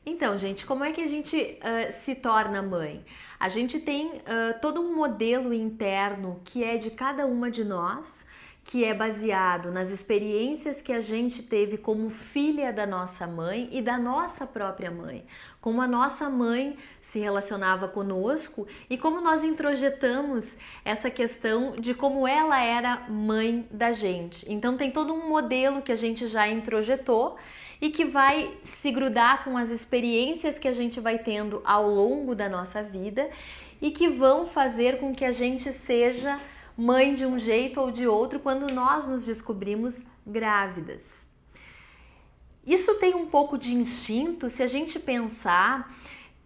Então, gente, como é que a gente se torna mãe? A gente tem todo um modelo interno que é de cada uma de nós, que é baseado nas experiências que a gente teve como filha da nossa mãe e da nossa própria mãe. Como a nossa mãe se relacionava conosco e como nós introjetamos essa questão de como ela era mãe da gente. Então tem todo um modelo que a gente já introjetou e que vai se grudar com as experiências que a gente vai tendo ao longo da nossa vida e que vão fazer com que a gente seja mãe de um jeito ou de outro quando nós nos descobrimos grávidas. Isso tem um pouco de instinto se a gente pensar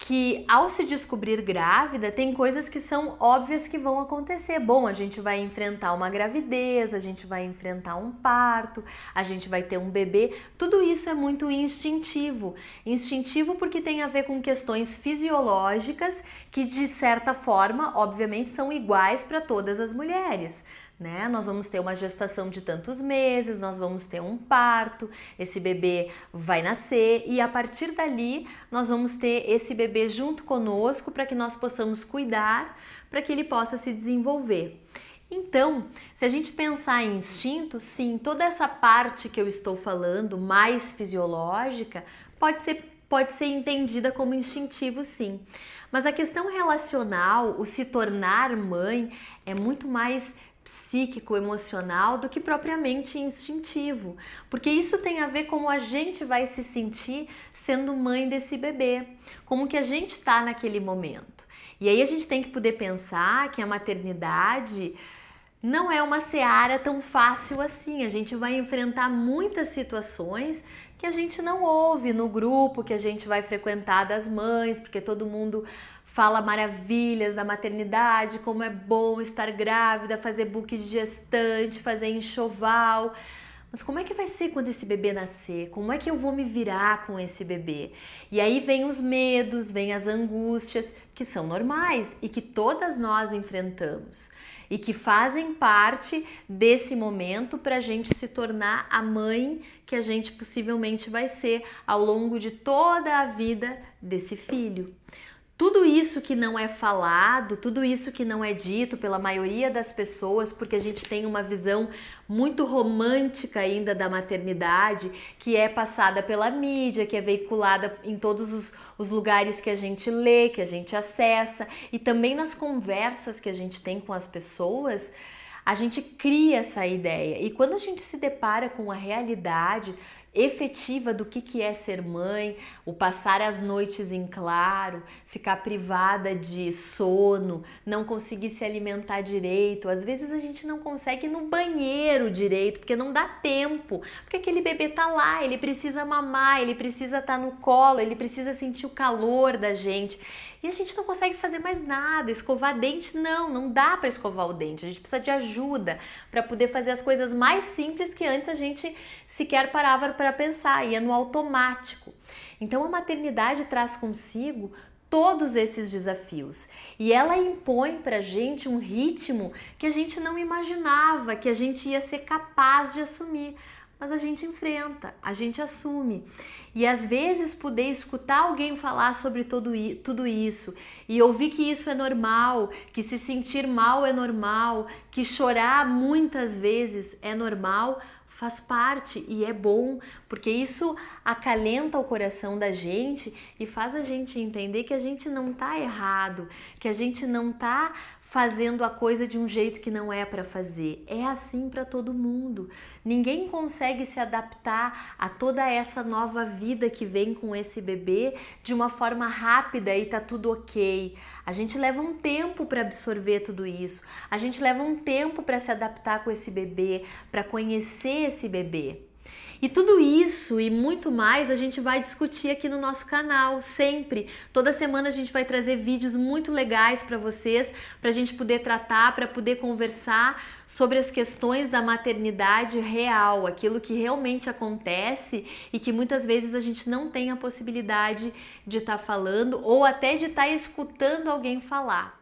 que ao se descobrir grávida, tem coisas que são óbvias que vão acontecer. Bom, a gente vai enfrentar uma gravidez, a gente vai enfrentar um parto, a gente vai ter um bebê. Tudo isso é muito instintivo. Instintivo porque tem a ver com questões fisiológicas que, de certa forma, obviamente, são iguais para todas as mulheres. Né? Nós vamos ter uma gestação de tantos meses, nós vamos ter um parto, esse bebê vai nascer e a partir dali nós vamos ter esse bebê junto conosco para que nós possamos cuidar, para que ele possa se desenvolver. Então, se a gente pensar em instinto, sim, toda essa parte que eu estou falando, mais fisiológica, pode ser entendida como instintivo, sim. Mas a questão relacional, o se tornar mãe, é muito mais psíquico, emocional do que propriamente instintivo, porque isso tem a ver como a gente vai se sentir sendo mãe desse bebê, como que a gente está naquele momento. E aí a gente tem que poder pensar que a maternidade não é uma seara tão fácil assim, a gente vai enfrentar muitas situações que a gente não ouve no grupo que a gente vai frequentar das mães, porque todo mundo fala maravilhas da maternidade, como é bom estar grávida, fazer book de gestante, fazer enxoval. Mas como é que vai ser quando esse bebê nascer? Como é que eu vou me virar com esse bebê? E aí vem os medos, vem as angústias, que são normais e que todas nós enfrentamos. E que fazem parte desse momento para a gente se tornar a mãe que a gente possivelmente vai ser ao longo de toda a vida desse filho. Tudo isso que não é falado, tudo isso que não é dito pela maioria das pessoas, porque a gente tem uma visão muito romântica ainda da maternidade, que é passada pela mídia, que é veiculada em todos os lugares que a gente lê, que a gente acessa, e também nas conversas que a gente tem com as pessoas, a gente cria essa ideia. E quando a gente se depara com a realidade efetiva do que é ser mãe, o passar as noites em claro, ficar privada de sono, não conseguir se alimentar direito, às vezes a gente não consegue ir no banheiro direito, porque não dá tempo, porque aquele bebê tá lá, ele precisa mamar, ele precisa estar no colo, ele precisa sentir o calor da gente. E a gente não consegue fazer mais nada, escovar dente, não dá para escovar o dente, a gente precisa de ajuda para poder fazer as coisas mais simples que antes a gente sequer parava para pensar, ia no automático. Então a maternidade traz consigo todos esses desafios e ela impõe pra gente um ritmo que a gente não imaginava que a gente ia ser capaz de assumir. Mas a gente enfrenta, a gente assume. E às vezes poder escutar alguém falar sobre tudo isso e ouvir que isso é normal, que se sentir mal é normal, que chorar muitas vezes é normal, faz parte e é bom, porque isso acalenta o coração da gente e faz a gente entender que a gente não tá errado, que a gente não tá fazendo a coisa de um jeito que não é para fazer. É assim para todo mundo. Ninguém consegue se adaptar a toda essa nova vida que vem com esse bebê de uma forma rápida e tá tudo ok. A gente leva um tempo para absorver tudo isso. A gente leva um tempo para se adaptar com esse bebê, para conhecer esse bebê. E tudo isso e muito mais a gente vai discutir aqui no nosso canal, sempre. Toda semana a gente vai trazer vídeos muito legais para vocês, para a gente poder tratar, para poder conversar sobre as questões da maternidade real, aquilo que realmente acontece e que muitas vezes a gente não tem a possibilidade de estar falando ou até de estar escutando alguém falar.